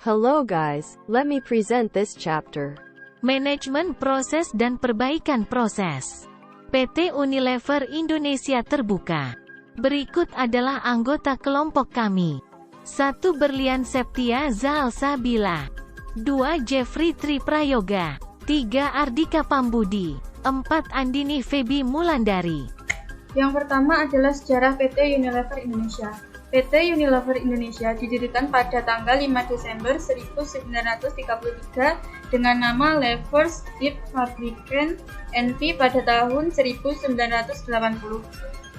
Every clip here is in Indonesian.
Hello guys, let me present this chapter. Manajemen proses dan perbaikan proses. PT Unilever Indonesia Terbuka. Berikut adalah anggota kelompok kami. 1. Berlian Septia Zal Sabila. 2. Jeffrey Tri Prayoga. 3. Ardika Pambudi. 4. Andini Febi Mulandari. Yang pertama adalah sejarah PT Unilever Indonesia. PT Unilever Indonesia didirikan pada tanggal 5 Desember 1933 dengan nama Levers Dip Fabriken NV pada tahun 1980.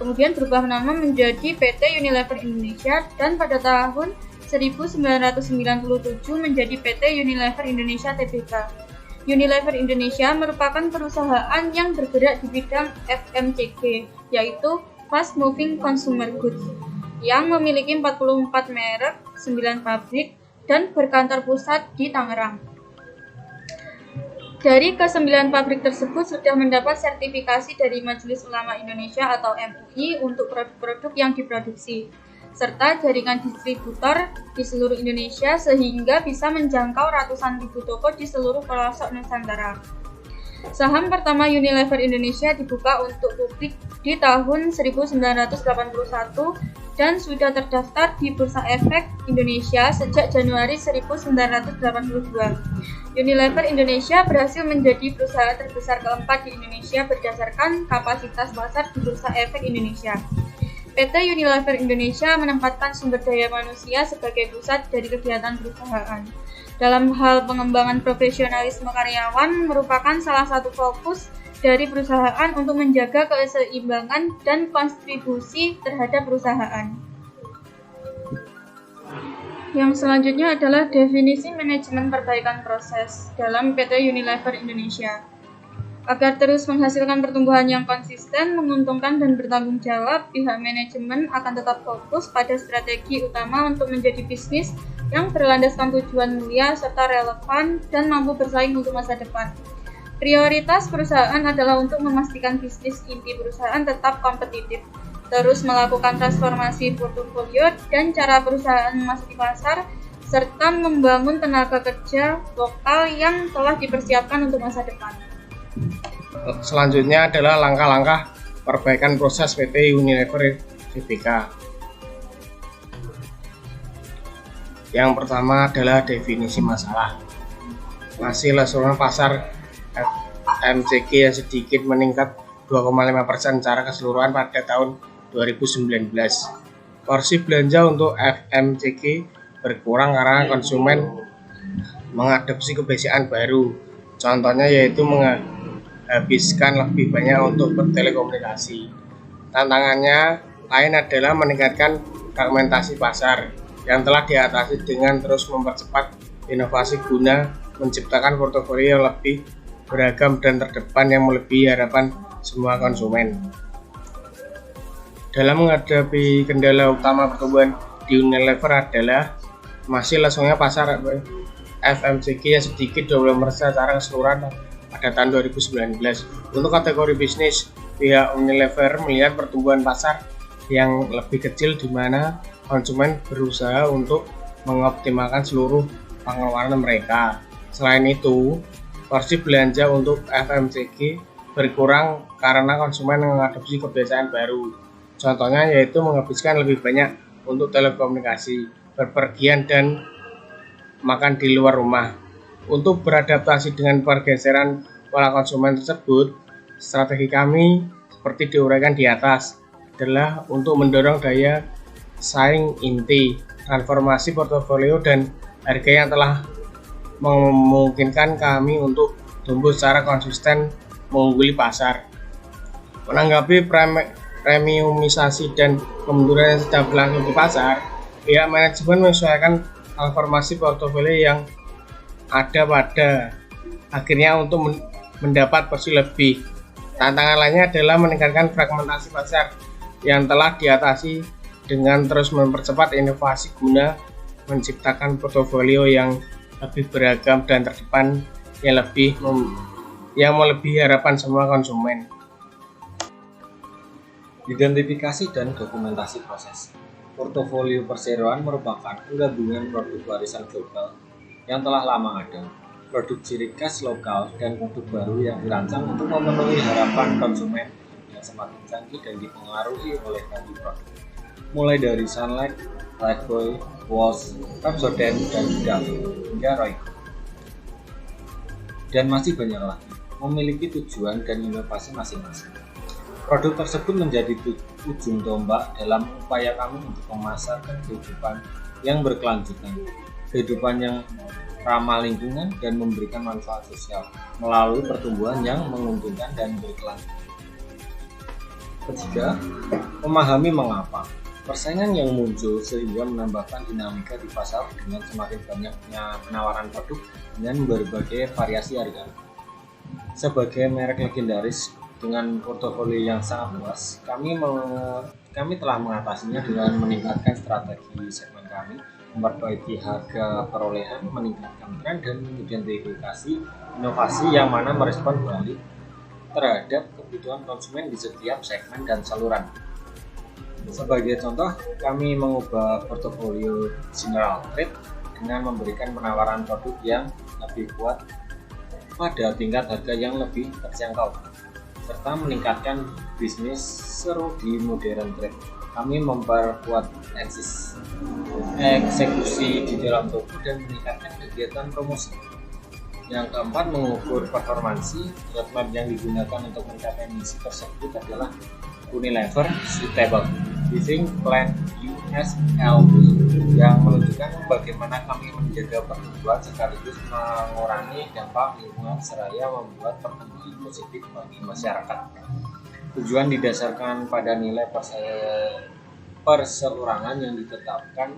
Kemudian berubah nama menjadi PT Unilever Indonesia dan pada tahun 1997 menjadi PT Unilever Indonesia Tbk. Unilever Indonesia merupakan perusahaan yang bergerak di bidang FMCG, yaitu Fast Moving Consumer Goods, yang memiliki 44 merek, 9 pabrik, dan berkantor pusat di Tangerang. Dari ke-9 pabrik tersebut sudah mendapat sertifikasi dari Majelis Ulama Indonesia atau MUI untuk produk-produk yang diproduksi, serta jaringan distributor di seluruh Indonesia sehingga bisa menjangkau ratusan ribu toko di seluruh pelosok Nusantara. Saham pertama Unilever Indonesia dibuka untuk publik di tahun 1981 dan sudah terdaftar di Bursa Efek Indonesia sejak Januari 1982. Unilever Indonesia berhasil menjadi perusahaan terbesar keempat di Indonesia berdasarkan kapasitas pasar di Bursa Efek Indonesia. PT Unilever Indonesia menempatkan sumber daya manusia sebagai pusat dari kegiatan perusahaan. Dalam hal pengembangan profesionalisme karyawan merupakan salah satu fokus dari perusahaan untuk menjaga keseimbangan dan kontribusi terhadap perusahaan. Yang selanjutnya adalah definisi manajemen perbaikan proses dalam PT Unilever Indonesia. Agar terus menghasilkan pertumbuhan yang konsisten, menguntungkan, dan bertanggung jawab, pihak manajemen akan tetap fokus pada strategi utama untuk menjadi bisnis yang berlandaskan tujuan mulia serta relevan dan mampu bersaing untuk masa depan. Prioritas perusahaan adalah untuk memastikan bisnis inti perusahaan tetap kompetitif, terus melakukan transformasi portofolio dan cara perusahaan memasuki pasar, serta membangun tenaga kerja lokal yang telah dipersiapkan untuk masa depan. Selanjutnya adalah langkah-langkah perbaikan proses PT Unilever Tbk. Yang pertama adalah definisi masalah. Masih lesuran pasar FMCG yang sedikit meningkat 2,5% secara keseluruhan pada tahun 2019. Porsi belanja untuk FMCG berkurang karena konsumen mengadopsi kebiasaan baru. Contohnya yaitu menghabiskan lebih banyak untuk bertelekomunikasi. Tantangannya lain adalah meningkatkan fragmentasi pasar yang telah diatasi dengan terus mempercepat inovasi guna menciptakan portofolio yang lebih beragam dan terdepan yang melebihi harapan semua konsumen. Dalam menghadapi kendala utama pertumbuhan di Unilever adalah masih lesunya pasar FMCG yang sedikit 20% secara keseluruhan pada tahun 2019. Untuk kategori bisnis, pihak Unilever melihat pertumbuhan pasar yang lebih kecil di mana konsumen berusaha untuk mengoptimalkan seluruh pengeluaran mereka. Selain itu, porsi belanja untuk FMCG berkurang karena konsumen mengadopsi kebiasaan baru. Contohnya yaitu menghabiskan lebih banyak untuk telekomunikasi, berpergian, dan makan di luar rumah. Untuk beradaptasi dengan pergeseran pola konsumen tersebut, strategi kami seperti diuraikan di atas adalah untuk mendorong daya saing inti, transformasi portofolio, dan harga yang telah memungkinkan kami untuk tumbuh secara konsisten mengungguli pasar. Menanggapi premiumisasi dan kemunduran yang sedang berlangsung di pasar, pihak manajemen menyesuaikan transformasi portofolio yang ada pada akhirnya untuk mendapat porsi lebih. Tantangan lainnya adalah meningkatkan fragmentasi pasar yang telah diatasi dengan terus mempercepat inovasi guna menciptakan portofolio yang lebih beragam dan terdepan yang melebihi harapan semua konsumen. Identifikasi dan dokumentasi proses. Portofolio perseroan merupakan penggabungan produk warisan global yang telah lama ada, produk ciri khas lokal, dan produk baru yang dirancang untuk memenuhi harapan konsumen yang semakin canggih dan dipengaruhi oleh value produk. Mulai dari Sunlight, Lifebuoy, Walls, Pepsodent, dan Dove, hingga Royco. Dan masih banyak lagi, memiliki tujuan dan inovasi masing-masing. Produk tersebut menjadi ujung tombak dalam upaya kami untuk memasarkan kehidupan yang berkelanjutan, kehidupan yang ramah lingkungan dan memberikan manfaat sosial melalui pertumbuhan yang menguntungkan dan berkelanjutan. Ketiga, memahami mengapa. Persaingan yang muncul sehingga menambahkan dinamika di pasar dengan semakin banyaknya penawaran produk dengan berbagai variasi harga. Sebagai merek legendaris dengan portofolio yang sangat luas, kami telah mengatasinya dengan meningkatkan strategi segmen kami, memperbaiki harga perolehan, meningkatkan tren, dan mengidentifikasi inovasi yang mana merespon balik terhadap kebutuhan konsumen di setiap segmen dan saluran. Sebagai contoh, kami mengubah portofolio General Trade dengan memberikan penawaran produk yang lebih kuat pada tingkat harga yang lebih terjangkau, serta meningkatkan bisnis seru di Modern Trade. Kami memperkuat eksekusi di dalam toko dan meningkatkan kegiatan promosi. Yang keempat, mengukur performansi. Roadmap yang digunakan untuk mencapai misi tersebut adalah Unilever Sustainable Living Plan USLP, yang menunjukkan bagaimana kami menjaga pertumbuhan sekaligus mengurangi dampak lingkungan seraya membuat pertumbuhan positif bagi masyarakat. Tujuan didasarkan pada nilai perseorangan yang ditetapkan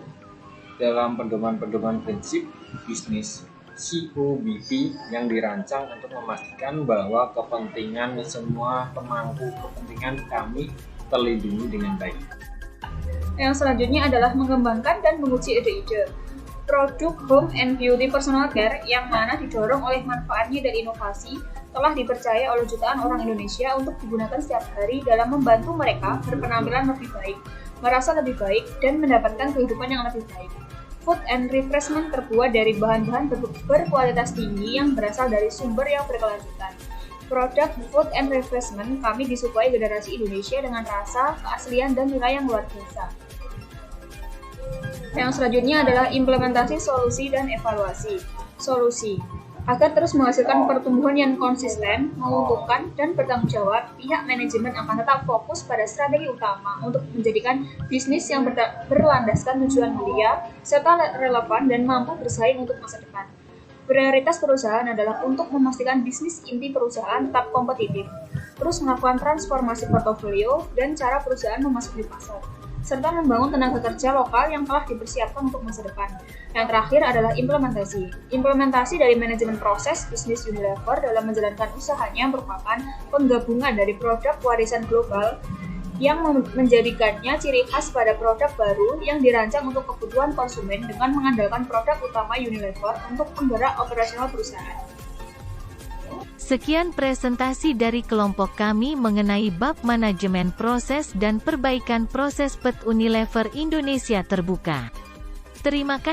dalam pedoman-pedoman prinsip bisnis COBP yang dirancang untuk memastikan bahwa kepentingan semua pemangku kepentingan kami terlindungi dengan baik. Yang selanjutnya adalah mengembangkan dan menguji ide-ide. Produk home and beauty personal care yang mana didorong oleh manfaatnya dan inovasi telah dipercaya oleh jutaan orang Indonesia untuk digunakan setiap hari dalam membantu mereka berpenampilan lebih baik, merasa lebih baik, dan mendapatkan kehidupan yang lebih baik. Food and refreshment terbuat dari bahan-bahan berkualitas tinggi yang berasal dari sumber yang berkelanjutan. Produk food and refreshment kami disukai generasi Indonesia dengan rasa, keaslian, dan nilai yang luar biasa. Yang selanjutnya adalah implementasi solusi dan evaluasi. Solusi. Agar terus menghasilkan pertumbuhan yang konsisten, menguntungkan, dan bertanggung jawab, pihak manajemen akan tetap fokus pada strategi utama untuk menjadikan bisnis yang berlandaskan tujuan mulia, serta relevan dan mampu bersaing untuk masa depan. Prioritas perusahaan adalah untuk memastikan bisnis inti perusahaan tetap kompetitif, terus melakukan transformasi portofolio dan cara perusahaan memasuki pasar, serta membangun tenaga kerja lokal yang telah dipersiapkan untuk masa depan. Yang terakhir adalah implementasi. Implementasi dari manajemen proses bisnis Unilever dalam menjalankan usahanya merupakan penggabungan dari produk warisan global yang menjadikannya ciri khas pada produk baru yang dirancang untuk kebutuhan konsumen dengan mengandalkan produk utama Unilever untuk penggerak operasional perusahaan. Sekian presentasi dari kelompok kami mengenai bab manajemen proses dan perbaikan proses PT Unilever Indonesia Terbuka. Terima kasih.